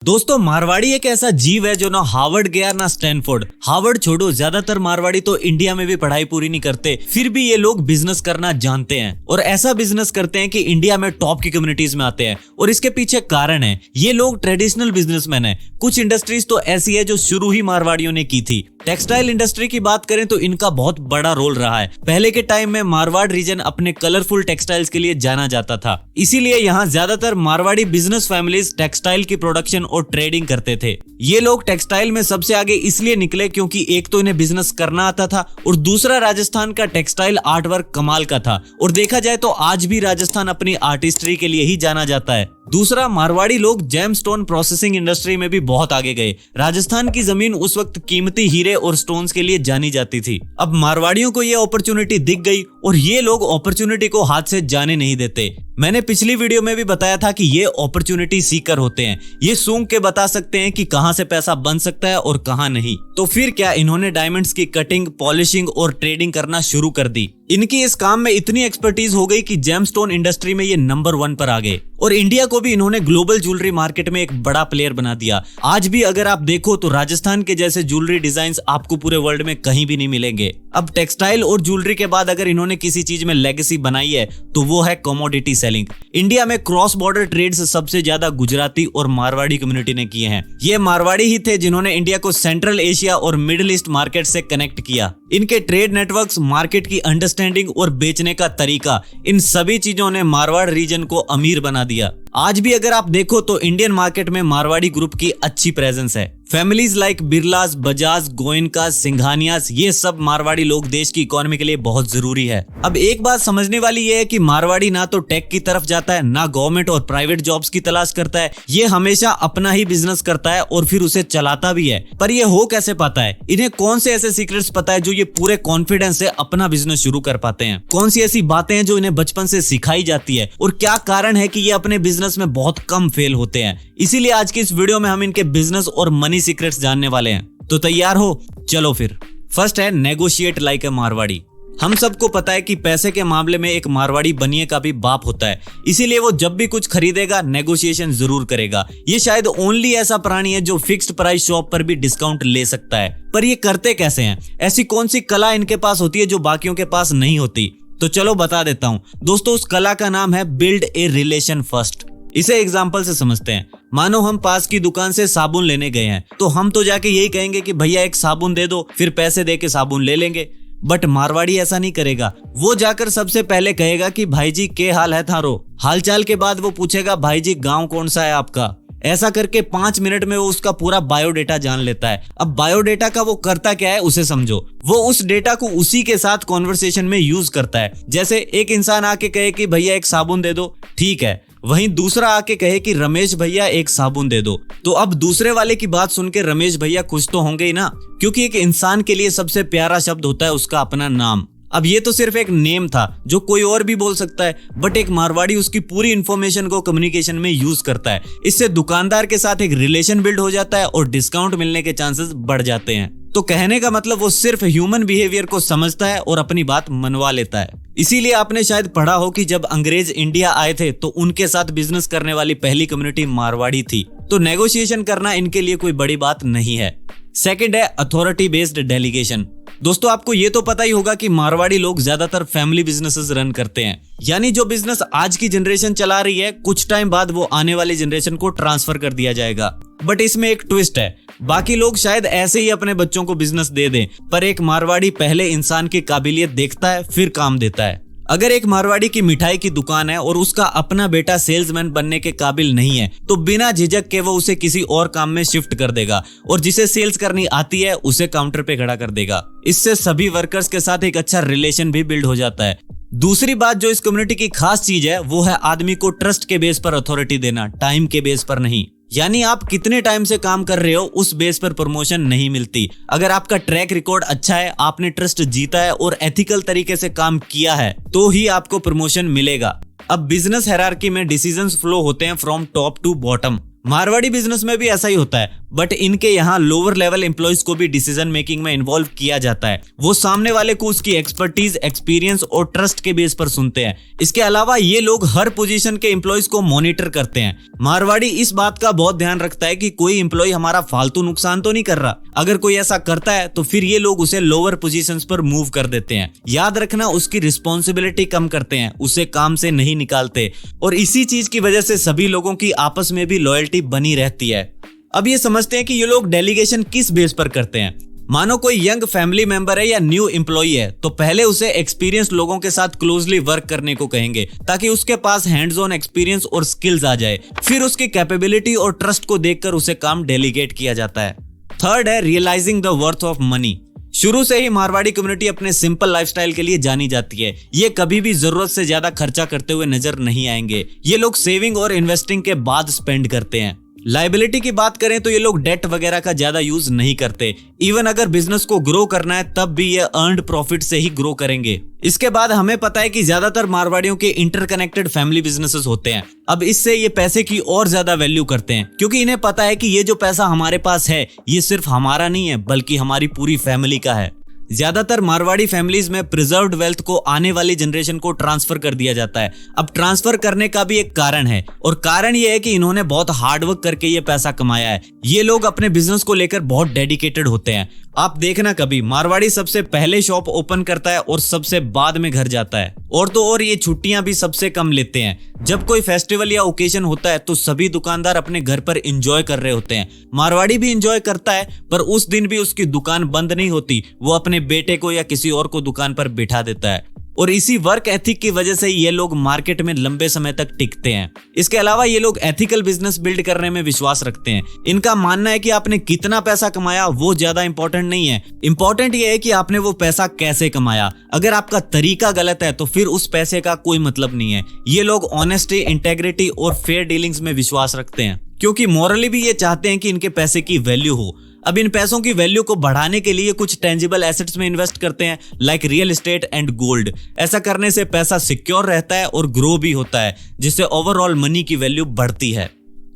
दोस्तों मारवाड़ी एक ऐसा जीव है जो ना हार्वर्ड गया ना स्टैनफोर्ड। हार्वर्ड छोड़ो, ज्यादातर मारवाड़ी तो इंडिया में भी पढ़ाई पूरी नहीं करते, फिर भी ये लोग बिजनेस करना जानते हैं और ऐसा बिजनेस करते हैं कि इंडिया में टॉप की कम्युनिटीज में आते हैं। और इसके पीछे कारण है, ये लोग ट्रेडिशनल बिजनेसमैन है। कुछ इंडस्ट्रीज तो ऐसी है जो शुरू ही मारवाड़ियों ने की थी। टेक्सटाइल इंडस्ट्री की बात करें तो इनका बहुत बड़ा रोल रहा है। पहले के टाइम में मारवाड़ रीजन अपने कलरफुल टेक्सटाइल्स के लिए जाना जाता था, इसीलिए यहाँ ज्यादातर मारवाड़ी बिजनेस फैमिलीज टेक्सटाइल की प्रोडक्शन और ट्रेडिंग करते थे। ये लोग टेक्सटाइल में सबसे आगे इसलिए निकले क्योंकि एक तो इन्हें बिजनेस करना आता था और दूसरा राजस्थान का टेक्सटाइल आर्ट वर्क कमाल का था। और देखा जाए तो आज भी राजस्थान अपनी आर्टिस्ट्री के लिए ही जाना जाता है। दूसरा, मारवाड़ी लोग जेमस्टोन प्रोसेसिंग इंडस्ट्री में भी बहुत आगे गए। राजस्थान की जमीन उस वक्त कीमती हीरे और स्टोन्स के लिए जानी जाती थी। अब मारवाड़ियों को ये अपॉर्चुनिटी दिख गई और ये लोग अपॉर्चुनिटी को हाथ से जाने नहीं देते। मैंने पिछली वीडियो में भी बताया था कि ये अपॉर्चुनिटी सीकर होते हैं। ये सूंघ के बता सकते हैं कि कहां से पैसा बन सकता है और कहां नहीं। तो फिर क्या, इन्होंने डायमंड्स की कटिंग, पॉलिशिंग और ट्रेडिंग करना शुरू कर दी। इनकी इस काम में इतनी एक्सपर्टीज हो गई कि जेमस्टोन इंडस्ट्री में ये नंबर 1 पर आ गए और इंडिया को भी इन्होंने ग्लोबल ज्वेलरी मार्केट में एक बड़ा प्लेयर बना दिया। आज भी अगर आप देखो तो राजस्थान के जैसे ज्वेलरी डिजाइन्स आपको पूरे वर्ल्ड में कहीं भी नहीं मिलेंगे। अब टेक्सटाइल और ज्वेलरी के बाद अगर इन्होंने किसी चीज में लेगेसी बनाई है तो वो है कमोडिटी सेलिंग। इंडिया में क्रॉस बॉर्डर ट्रेड्स सबसे ज्यादा गुजराती और मारवाड़ी कम्युनिटी ने किए हैं। ये मारवाड़ी ही थे जिन्होंने इंडिया को सेंट्रल एशिया और मिडिल ईस्ट मार्केट से कनेक्ट किया। इनके ट्रेड नेटवर्क्स, मार्केट की अंडरस्टैंडिंग और बेचने का तरीका, इन सभी चीजों ने मारवाड़ रीजन को अमीर बना दिया। आज भी अगर आप देखो तो इंडियन मार्केट में मारवाड़ी ग्रुप की अच्छी प्रेजेंस है। फैमिलीज लाइक बिरलास, बजाज, गोयनका, सिंघानियास, ये सब मारवाड़ी लोग देश की इकोनॉमी के लिए बहुत जरूरी है। अब एक बात समझने वाली ये है कि मारवाड़ी ना तो टेक की तरफ जाता है, ना गवर्नमेंट और प्राइवेट जॉब्स की तलाश करता है। ये हमेशा अपना ही बिजनेस करता है और फिर उसे चलाता भी है। पर ये हो कैसे पाता है? इन्हें कौन से ऐसे सीक्रेट्स पता है जो ये पूरे कॉन्फिडेंस से अपना बिजनेस शुरू कर पाते हैं? कौन सी ऐसी बातें हैं जो इन्हें बचपन से सिखाई जाती है और क्या कारण है कि ये अपने बिजनेस में बहुत कम फेल होते हैं? इसीलिए आज की इस वीडियो में हम इनके बिजनेस और मनी सीक्रेट्स जानने वाले हैं। तो तैयार हो? चलो फिर। फर्स्ट है नेगोशिएट लाइक ए मारवाड़ी। हम सबको पता है कि पैसे के मामले में एक मारवाड़ी बनिए का भी बाप होता है, इसीलिए वो जब भी कुछ खरीदेगा नेगोशिएशन जरूर करेगा। ये शायद ओनली ऐसा प्राणी है जो फिक्स्ड प्राइस शॉप पर भी डिस्काउंट ले सकता है। पर ये करते कैसे हैं? ऐसी कौन सी कला इनके पास होती है जो बाकियों के पास नहीं होती? तो चलो बता देता हूं दोस्तों। उस कला का नाम है बिल्ड ए रिलेशन फर्स्ट। इसे एग्जाम्पल से समझते हैं। मानो हम पास की दुकान से साबुन लेने गए हैं, तो हम तो जाके यही कहेंगे कि भैया एक साबुन दे दो, फिर पैसे दे के साबुन ले लेंगे। बट मारवाड़ी ऐसा नहीं करेगा। वो जाकर सबसे पहले कहेगा कि भाई जी के हाल है थारो। हालचाल के बाद वो पूछेगा भाई जी गांव कौन सा है आपका। ऐसा करके 5 मिनट में वो उसका पूरा बायोडेटा जान लेता है। अब बायोडेटा का वो करता क्या है उसे समझो। वो उस डेटा को उसी के साथ कॉन्वर्सेशन में यूज करता है। जैसे एक इंसान आके कहे कि भैया एक साबुन दे दो, ठीक है। वहीं दूसरा आके कहे कि रमेश भैया एक साबुन दे दो, तो अब दूसरे वाले की बात सुन के रमेश भैया खुश तो होंगे ही ना, क्योंकि एक इंसान के लिए सबसे प्यारा शब्द होता है उसका अपना नाम। अब ये तो सिर्फ एक नेम था जो कोई और भी बोल सकता है, बट एक मारवाड़ी उसकी पूरी इंफॉर्मेशन को कम्युनिकेशन में यूज करता है। इससे दुकानदार के साथ एक रिलेशन बिल्ड हो जाता है और डिस्काउंट मिलने के चांसेस बढ़ जाते हैं। तो कहने का मतलब वो सिर्फ ह्यूमन बिहेवियर को समझता है और अपनी बात मनवा लेता है। इसीलिए आपने शायद पढ़ा हो कि जब अंग्रेज इंडिया आए थे तो उनके साथ बिजनेस करने वाली पहली कम्युनिटी मारवाड़ी थी। तो नेगोशिएशन करना इनके लिए कोई बड़ी बात नहीं है। सेकंड है अथॉरिटी बेस्ड डेलीगेशन। दोस्तों आपको ये तो पता ही होगा कि मारवाड़ी लोग ज्यादातर फैमिली बिजनेसेस रन करते हैं, यानी जो बिजनेस आज की जनरेशन चला रही है कुछ टाइम बाद वो आने वाली जनरेशन को ट्रांसफर कर दिया जाएगा। बट इसमें एक ट्विस्ट है, बाकी लोग शायद ऐसे ही अपने बच्चों को बिजनेस दे दें, पर एक मारवाड़ी पहले इंसान की काबिलियत देखता है फिर काम देता है। अगर एक मारवाड़ी की मिठाई की दुकान है और उसका अपना बेटा सेल्समैन बनने के काबिल नहीं है तो बिना झिझक के वो उसे किसी और काम में शिफ्ट कर देगा और जिसे सेल्स करनी आती है उसे काउंटर पे खड़ा कर देगा। इससे सभी वर्कर्स के साथ एक अच्छा रिलेशन भी बिल्ड हो जाता है। दूसरी बात जो इस कम्युनिटी की खास चीज है वो है आदमी को ट्रस्ट के बेस पर अथॉरिटी देना, टाइम के बेस पर नहीं। यानी आप कितने टाइम से काम कर रहे हो उस बेस पर प्रमोशन नहीं मिलती। अगर आपका ट्रैक रिकॉर्ड अच्छा है, आपने ट्रस्ट जीता है और एथिकल तरीके से काम किया है तो ही आपको प्रमोशन मिलेगा। अब बिजनेस हायरार्की में डिसीजंस फ्लो होते हैं from top to bottom. Marwari business में भी ऐसा ही होता है, बट इनके यहाँ लोअर लेवल एम्प्लॉइज को भी डिसीजन मेकिंग में इन्वॉल्व किया जाता है। वो सामने वाले को उसकी एक्सपर्टीज, एक्सपीरियंस और ट्रस्ट के बेस पर सुनते हैं। इसके अलावा ये लोग हर पोजीशन के एम्प्लॉइज को मॉनिटर करते हैं। मारवाड़ी इस बात का बहुत ध्यान रखता है कि कोई एम्प्लॉय हमारा फालतू नुकसान तो नहीं कर रहा। अगर कोई ऐसा करता है तो फिर ये लोग उसे लोअर पोजीशंस पर मूव कर देते हैं। याद रखना, उसकी रिस्पॉन्सिबिलिटी कम करते हैं, उसे काम से नहीं निकालते। और इसी चीज की वजह से सभी लोगों की आपस में भी लॉयल्टी बनी रहती है। अब ये समझते हैं कि ये लोग डेलीगेशन किस बेस पर करते हैं। मानो कोई यंग फैमिली मेंबर है या न्यू एम्प्लॉय है, तो पहले उसे एक्सपीरियंस लोगों के साथ क्लोजली वर्क करने को कहेंगे ताकि उसके पास हैंड्स ऑन एक्सपीरियंस और स्किल्स आ जाए। फिर उसकी कैपेबिलिटी और ट्रस्ट को देखकर उसे काम डेलीगेट किया जाता है। थर्ड है realising the worth of money. शुरू से ही मारवाड़ी कम्युनिटी अपने सिंपल लाइफस्टाइल के लिए जानी जाती है। ये कभी भी जरूरत से ज्यादा खर्चा करते हुए नजर नहीं आएंगे। ये लोग सेविंग और इन्वेस्टिंग के बाद स्पेंड करते हैं। लायबिलिटी की बात करें तो ये लोग डेट वगैरह का ज्यादा यूज नहीं करते। इवन अगर बिजनेस को ग्रो करना है तब भी ये अर्न्ड प्रॉफिट से ही ग्रो करेंगे। इसके बाद हमें पता है कि ज्यादातर मारवाड़ियों के इंटरकनेक्टेड फैमिली बिजनेसेस होते हैं। अब इससे ये पैसे की और ज्यादा वैल्यू करते हैं, क्योंकि इन्हें पता है कि ये जो पैसा हमारे पास है ये सिर्फ हमारा नहीं है बल्कि हमारी पूरी फैमिली का है। ज्यादातर मारवाड़ी फैमिलीज में प्रिजर्व्ड वेल्थ को आने वाली जनरेशन को ट्रांसफर कर दिया जाता है। अब ट्रांसफर करने का भी एक कारण है, और कारण ये है कि इन्होंने बहुत हार्डवर्क करके ये पैसा कमाया है। ये लोग अपने बिजनेस को लेकर बहुत डेडिकेटेड होते हैं। आप देखना, कभी मारवाड़ी सबसे पहले शॉप ओपन करता है और सबसे बाद में घर जाता है। और तो और ये छुट्टियां भी सबसे कम लेते हैं। जब कोई फेस्टिवल या ओकेजन होता है तो सभी दुकानदार अपने घर पर एंजॉय कर रहे होते हैं। मारवाड़ी भी एंजॉय करता है, पर उस दिन भी उसकी दुकान बंद नहीं होती। वो अपने बेटे को या किसी और को दुकान पर बिठा देता है। और इसी वर्क एथिक की वजह से ये लोग मार्केट में लंबे समय तक टिकते हैं। इसके अलावा ये लोग एथिकल बिजनेस बिल्ड करने में विश्वास रखते हैं। इनका मानना है कि आपने कितना पैसा कमाया वो ज्यादा इंपॉर्टेंट नहीं है। इंपॉर्टेंट ये है कि आपने वो पैसा कैसे कमाया। अगर आपका तरीका गलत है तो फिर उस पैसे का कोई मतलब नहीं है। ये लोग ऑनेस्टी, इंटेग्रिटी और फेयर डीलिंग्स में विश्वास रखते हैं, क्योंकि मॉरली भी ये चाहते हैं कि इनके पैसे की वैल्यू हो। अब इन पैसों की वैल्यू को बढ़ाने के लिए कुछ टेंजिबल एसेट्स में इन्वेस्ट करते हैं, like real estate and gold. ऐसा करने से पैसा सिक्योर रहता है और ग्रो भी होता है, जिससे ओवरऑल मनी की वैल्यू बढ़ती है।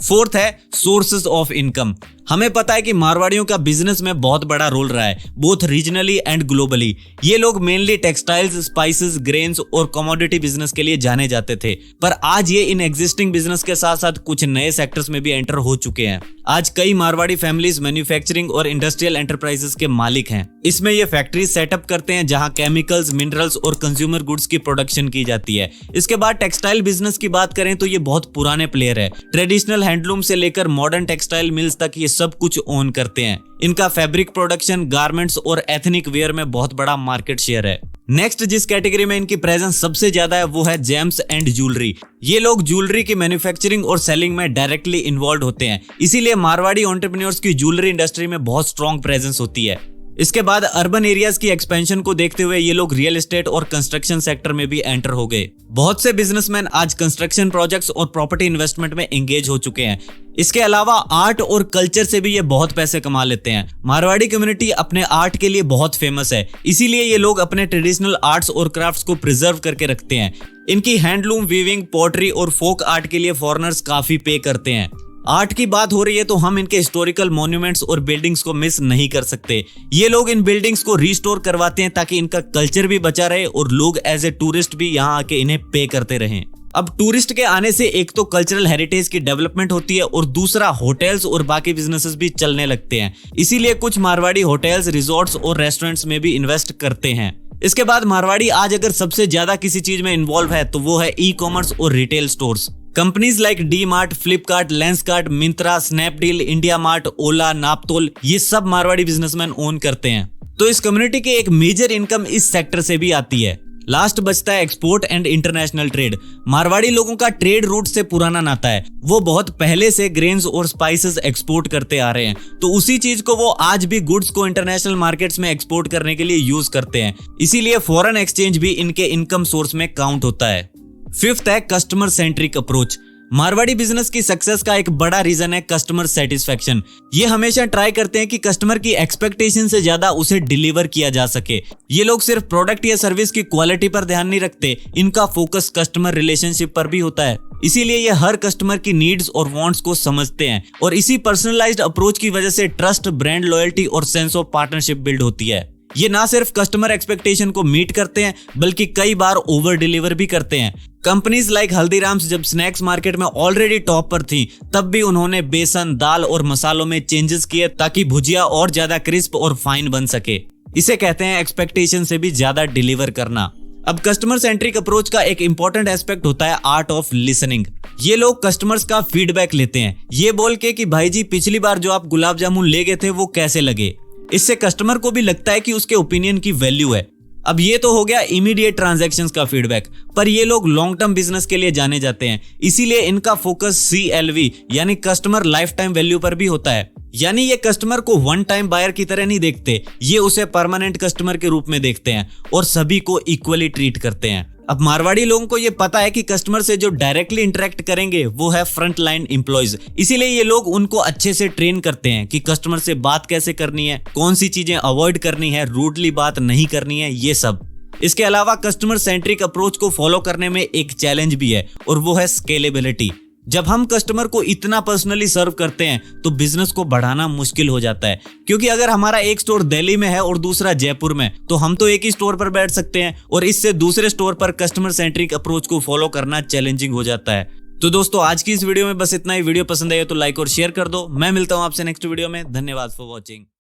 फोर्थ है सोर्सेज ऑफ इनकम। हमें पता है कि मारवाड़ियों का बिजनेस में बहुत बड़ा रोल रहा है, बोथ रीजनली एंड ग्लोबली। ये लोग मेनली टेक्सटाइल्स, स्पाइसेस, ग्रेन्स और कमोडिटी बिजनेस के लिए जाने जाते थे, पर आज ये इन एग्जिस्टिंग बिजनेस के साथ साथ कुछ नए सेक्टर्स में भी एंटर हो चुके हैं। आज कई मारवाड़ी फैमिलीज मैन्युफैक्चरिंग और इंडस्ट्रियल एंटरप्राइजेस के मालिक हैं। इसमें ये फैक्ट्रीज सेटअप करते हैं जहां केमिकल्स, मिनरल्स और कंज्यूमर गुड्स की प्रोडक्शन की जाती है। इसके बाद टेक्सटाइल बिजनेस की बात करें तो ये बहुत पुराने प्लेयर है। ट्रेडिशनल हैंडलूम से लेकर मॉडर्न टेक्सटाइल मिल्स तक ये सब कुछ ओन करते हैं। इनका फैब्रिक प्रोडक्शन, गारमेंट्स और एथनिक वेयर में बहुत बड़ा मार्केट शेयर है। नेक्स्ट जिस कैटेगरी में इनकी प्रेजेंस सबसे ज्यादा है वो है जेम्स एंड ज्वेलरी। ये लोग ज्वेलरी की मैन्युफैक्चरिंग और सेलिंग में डायरेक्टली इन्वॉल्व होते हैं, इसीलिए मारवाड़ी एंटरप्रेन्योर्स की ज्वेलरी इंडस्ट्री में बहुत स्ट्रॉन्ग प्रेजेंस होती है। इसके बाद अर्बन एरियाज की एक्सपेंशन को देखते हुए ये लोग रियल एस्टेट और कंस्ट्रक्शन सेक्टर में भी एंटर हो गए। बहुत से बिजनेसमैन आज कंस्ट्रक्शन प्रोजेक्ट्स और प्रॉपर्टी इन्वेस्टमेंट में एंगेज हो चुके हैं। इसके अलावा आर्ट और कल्चर से भी ये बहुत पैसे कमा लेते हैं। मारवाड़ी कम्युनिटी अपने आर्ट के लिए बहुत फेमस है, इसीलिए ये लोग अपने ट्रेडिशनल आर्ट्स और क्राफ्ट्स को प्रिजर्व करके रखते हैं। इनकी हैंडलूम, वीविंग, पोट्री और फोक आर्ट के लिए फॉरेनर्स काफी पे करते हैं। आर्ट की बात हो रही है तो हम इनके हिस्टोरिकल मॉन्यूमेंट्स और बिल्डिंग्स को मिस नहीं कर सकते। ये लोग इन बिल्डिंग्स को रिस्टोर करवाते हैं ताकि इनका कल्चर भी बचा रहे और लोग एज ए टूरिस्ट भी यहाँ आके इन्हें पे करते रहें। अब टूरिस्ट के आने से एक तो कल्चरल हेरिटेज की डेवलपमेंट होती है और दूसरा होटल्स और बाकी बिजनेसेस भी चलने लगते हैं। इसीलिए कुछ मारवाड़ी होटल्स, रिजॉर्ट्स और रेस्टोरेंट्स में भी इन्वेस्ट करते हैं। इसके बाद मारवाड़ी आज अगर सबसे ज्यादा किसी चीज में इन्वॉल्व है तो वो है ई कॉमर्स और retail stores. Companies like D Mart, Flipkart, Lenskart, Myntra, Snapdeal, India Mart, Ola, Naaptol, ये सब मारवाड़ी बिजनेसमैन ओन करते हैं। तो इस कम्युनिटी के एक मेजर इनकम इस सेक्टर से भी आती है। लास्ट बचता है export and international trade. Marwari लोगों का ट्रेड रूट से पुराना नाता है। वो बहुत पहले से ग्रेन्स और स्पाइसेस एक्सपोर्ट करते आ रहे हैं, तो उसी चीज को वो आज भी गुड्स को इंटरनेशनल मार्केट्स में एक्सपोर्ट करने के लिए यूज करते हैं। इसीलिए फॉरेन एक्सचेंज भी इनके इनकम सोर्स में काउंट होता है। फिफ्थ है customer centric approach. Marwari business की सक्सेस का एक बड़ा रीजन है कस्टमर सेटिस्फेक्शन। ये हमेशा ट्राई करते हैं कि कस्टमर की एक्सपेक्टेशन से ज्यादा उसे डिलीवर किया जा सके। ये लोग सिर्फ प्रोडक्ट या सर्विस की क्वालिटी पर ध्यान नहीं रखते, इनका फोकस कस्टमर रिलेशनशिप पर भी होता है। इसीलिए ये हर कस्टमर की नीड्स और वांट्स को समझते हैं और इसी पर्सनलाइज्ड अप्रोच की वजह से ट्रस्ट, ब्रांड लॉयल्टी और सेंस ऑफ पार्टनरशिप बिल्ड होती है। ये ना सिर्फ कस्टमर एक्सपेक्टेशन को मीट करते हैं बल्कि कई बार ओवर डिलीवर भी करते हैं। कंपनीज लाइक हल्दीराम्स जब स्नैक्स मार्केट में ऑलरेडी टॉप पर थी, तब भी उन्होंने बेसन, दाल और मसालों में चेंजेस किए ताकि भुजिया और ज्यादा क्रिस्प और फाइन बन सके। इसे कहते हैं एक्सपेक्टेशन से भी ज्यादा डिलीवर करना। अब कस्टमर सेंट्रिक अप्रोच का एक इंपॉर्टेंट एस्पेक्ट होता है आर्ट ऑफ लिसनिंग। ये लोग कस्टमर्स का फीडबैक लेते हैं, ये बोल के कि भाई जी पिछली बार जो आप गुलाब जामुन ले गए थे वो कैसे लगे। इससे कस्टमर को भी लगता है कि उसके ओपिनियन की वैल्यू है। अब ये तो हो गया इमीडिएट ट्रांजैक्शंस का फीडबैक, पर ये लोग लॉन्ग टर्म बिजनेस के लिए जाने जाते हैं, इसीलिए इनका फोकस CLV यानी कस्टमर लाइफ टाइम वैल्यू पर भी होता है। यानी ये कस्टमर को वन टाइम बायर की तरह नहीं देखते, ये उसे परमानेंट कस्टमर के रूप में देखते हैं और सभी को इक्वली ट्रीट करते हैं। अब मारवाड़ी लोगों को ये पता है कि कस्टमर से जो डायरेक्टली इंटरेक्ट करेंगे वो है फ्रंट लाइन एम्प्लॉइज, इसीलिए ये लोग उनको अच्छे से ट्रेन करते हैं कि कस्टमर से बात कैसे करनी है, कौन सी चीजें अवॉइड करनी है, रूडली बात नहीं करनी है, ये सब। इसके अलावा कस्टमर सेंट्रिक अप्रोच को फॉलो करने में एक चैलेंज भी है और वो है स्केलेबिलिटी। जब हम कस्टमर को इतना पर्सनली सर्व करते हैं तो बिजनेस को बढ़ाना मुश्किल हो जाता है, क्योंकि अगर हमारा एक स्टोर दिल्ली में है और दूसरा जयपुर में, तो हम तो एक ही स्टोर पर बैठ सकते हैं और इससे दूसरे स्टोर पर कस्टमर सेंट्रिक अप्रोच को फॉलो करना चैलेंजिंग हो जाता है। तो दोस्तों आज की इस वीडियो में बस इतना ही। वीडियो पसंद आए तो लाइक और शेयर कर दो। मैं मिलता हूं आपसे नेक्स्ट वीडियो में। धन्यवाद फॉर वॉचिंग।